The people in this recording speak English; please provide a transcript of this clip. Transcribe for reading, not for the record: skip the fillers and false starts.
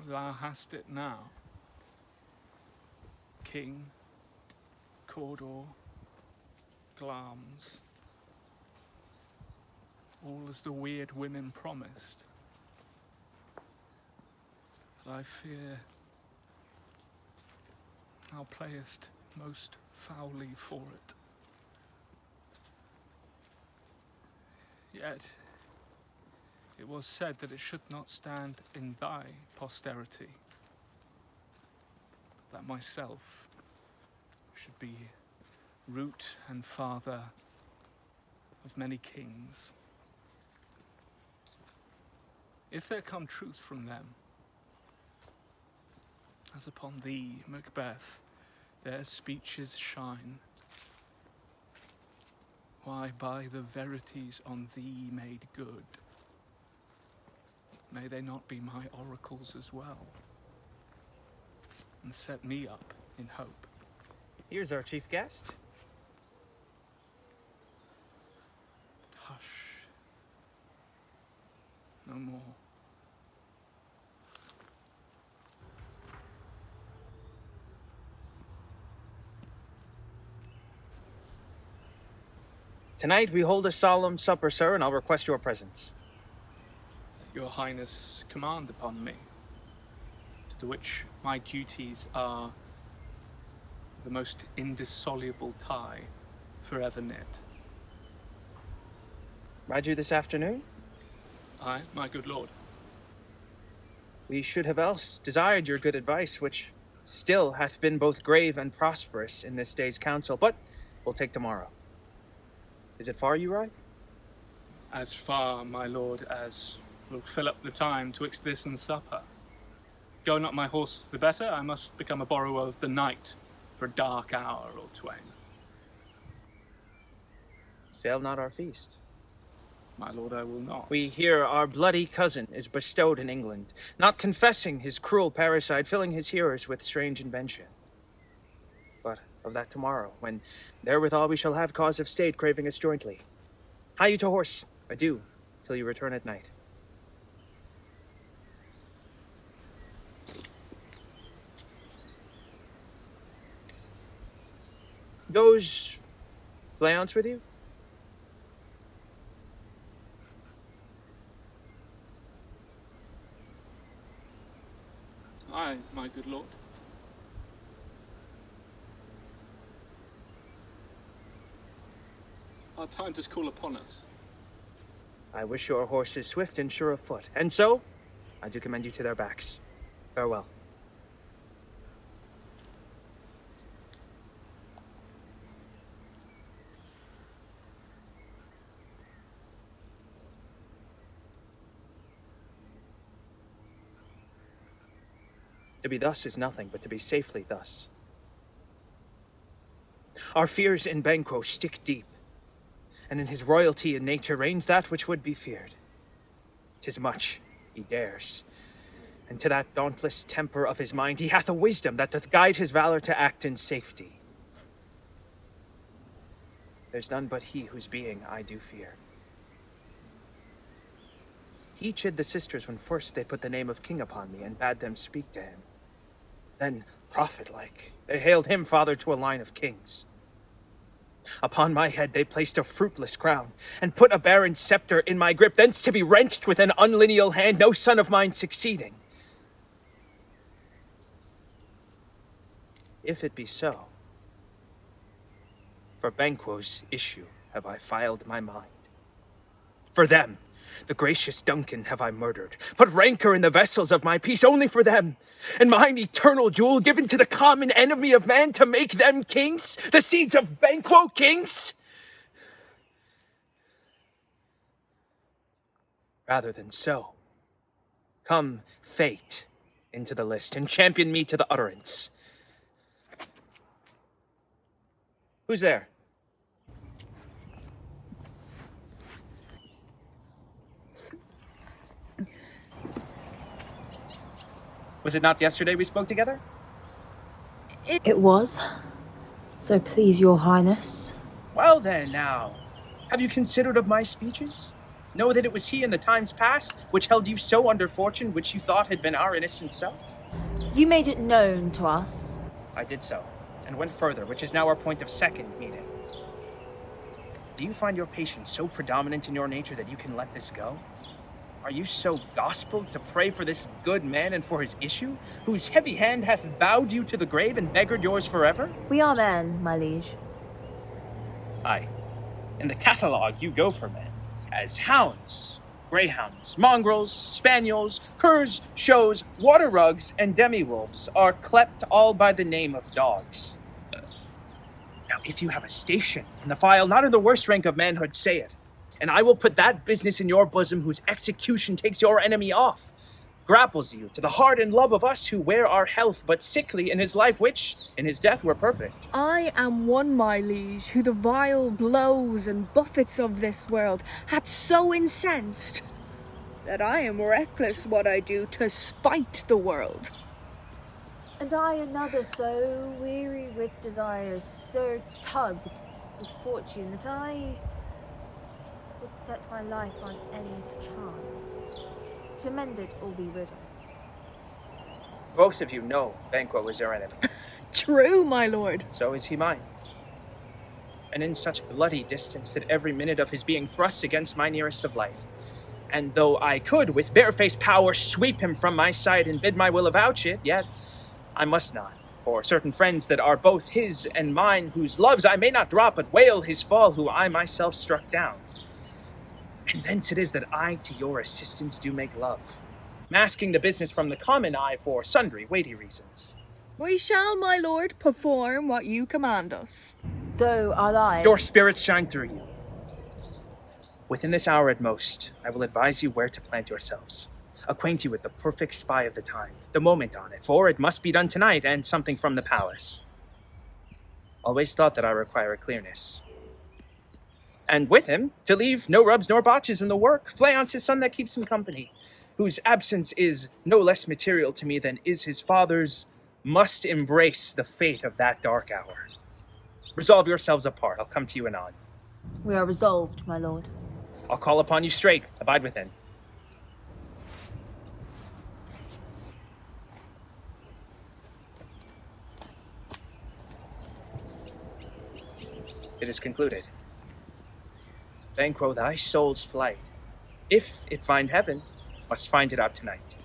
thou hast it now. King, Cawdor, Glamis, all as the weird women promised. But I fear thou playest most foully for it. Yet it was said that it should not stand in thy posterity, but that myself should be root and father of many kings. If there come truth from them, as upon thee, Macbeth, their speeches shine, why, by the verities on thee made good, may they not be my oracles as well, and set me up in hope? Here's our chief guest. Hush. No more. Tonight we hold a solemn supper, sir, and I'll request your presence. Your Highness command upon me, to which my duties are the most indissoluble tie forever knit. Ride you this afternoon? Aye, my good lord. We should have else desired your good advice, which still hath been both grave and prosperous in this day's council, but we'll take tomorrow. Is it far you ride? As far, my lord, as will fill up the time twixt this and supper. Go not my horse the better, I must become a borrower of the night for a dark hour or twain. Fail not our feast. My lord, I will not. We hear our bloody cousin is bestowed in England, not confessing his cruel parricide, filling his hearers with strange invention. But of that tomorrow, when therewithal we shall have cause of state craving us jointly. Hie you to horse, adieu, till you return at night. Goes Fleance with you? Aye, my good lord. Our time does call upon us. I wish your horses swift and sure of foot, and so I do commend you to their backs. Farewell. To be thus is nothing, but to be safely thus. Our fears in Banquo stick deep, and in his royalty and nature reigns that which would be feared. 'Tis much he dares, and to that dauntless temper of his mind he hath a wisdom that doth guide his valor to act in safety. There's none but he whose being I do fear. He chid the sisters when first they put the name of king upon me and bade them speak to him. Then, prophet-like, they hailed him father to a line of kings. Upon my head they placed a fruitless crown, and put a barren scepter in my grip, thence to be wrenched with an unlineal hand, no son of mine succeeding. If it be so, for Banquo's issue have I filed my mind. For them, the gracious Duncan, have I murdered, put rancor in the vessels of my peace only for them, and mine eternal jewel given to the common enemy of man to make them kings, the seeds of Banquo kings? Rather than so, come fate into the list and champion me to the utterance. Who's there? Was it not yesterday we spoke together? It was. So please, your highness. Well then, now, have you considered of my speeches? Know that it was he in the times past which held you so under fortune which you thought had been our innocent self. You made it known to us. I did so, and went further, which is now our point of second meeting. Do you find your patience so predominant in your nature that you can let this go? Are you so gospel to pray for this good man and for his issue, whose heavy hand hath bowed you to the grave and beggared yours forever? We are men, my liege. Aye. In the catalogue you go for men, as hounds, greyhounds, mongrels, spaniels, curs, shows, water rugs, and demi-wolves are clept all by the name of dogs. Now, if you have a station in the file, not in the worst rank of manhood, say it, and I will put that business in your bosom whose execution takes your enemy off, grapples you to the heart and love of us who wear our health but sickly in his life, which, in his death, were perfect. I am one, my liege, who the vile blows and buffets of this world hath so incensed that I am reckless what I do to spite the world. And I another so weary with desires, so tugged with fortune, that I would set my life on any chance, to mend it or be rid of it. Both of you know Banquo was your enemy. True, my lord. So is he mine. And in such bloody distance that every minute of his being thrusts against my nearest of life. And though I could, with barefaced power, sweep him from my side and bid my will avouch it, yet I must not, for certain friends that are both his and mine, whose loves I may not drop, but wail his fall, who I myself struck down. And thence it is that I to your assistance do make love, masking the business from the common eye for sundry weighty reasons. We shall, my lord, perform what you command us. Though our lives... Your spirits shine through you. Within this hour at most, I will advise you where to plant yourselves. Acquaint you with the perfect spy of the time, the moment on it, for it must be done tonight, and something from the palace. Always thought that I require a clearness. And with him, to leave no rubs nor botches in the work, Fleance his son that keeps him company, whose absence is no less material to me than is his father's, must embrace the fate of that dark hour. Resolve yourselves apart, I'll come to you anon. We are resolved, my lord. I'll call upon you straight, abide within. It is concluded. Banquo, thy soul's flight, if it find heaven, must find it out tonight.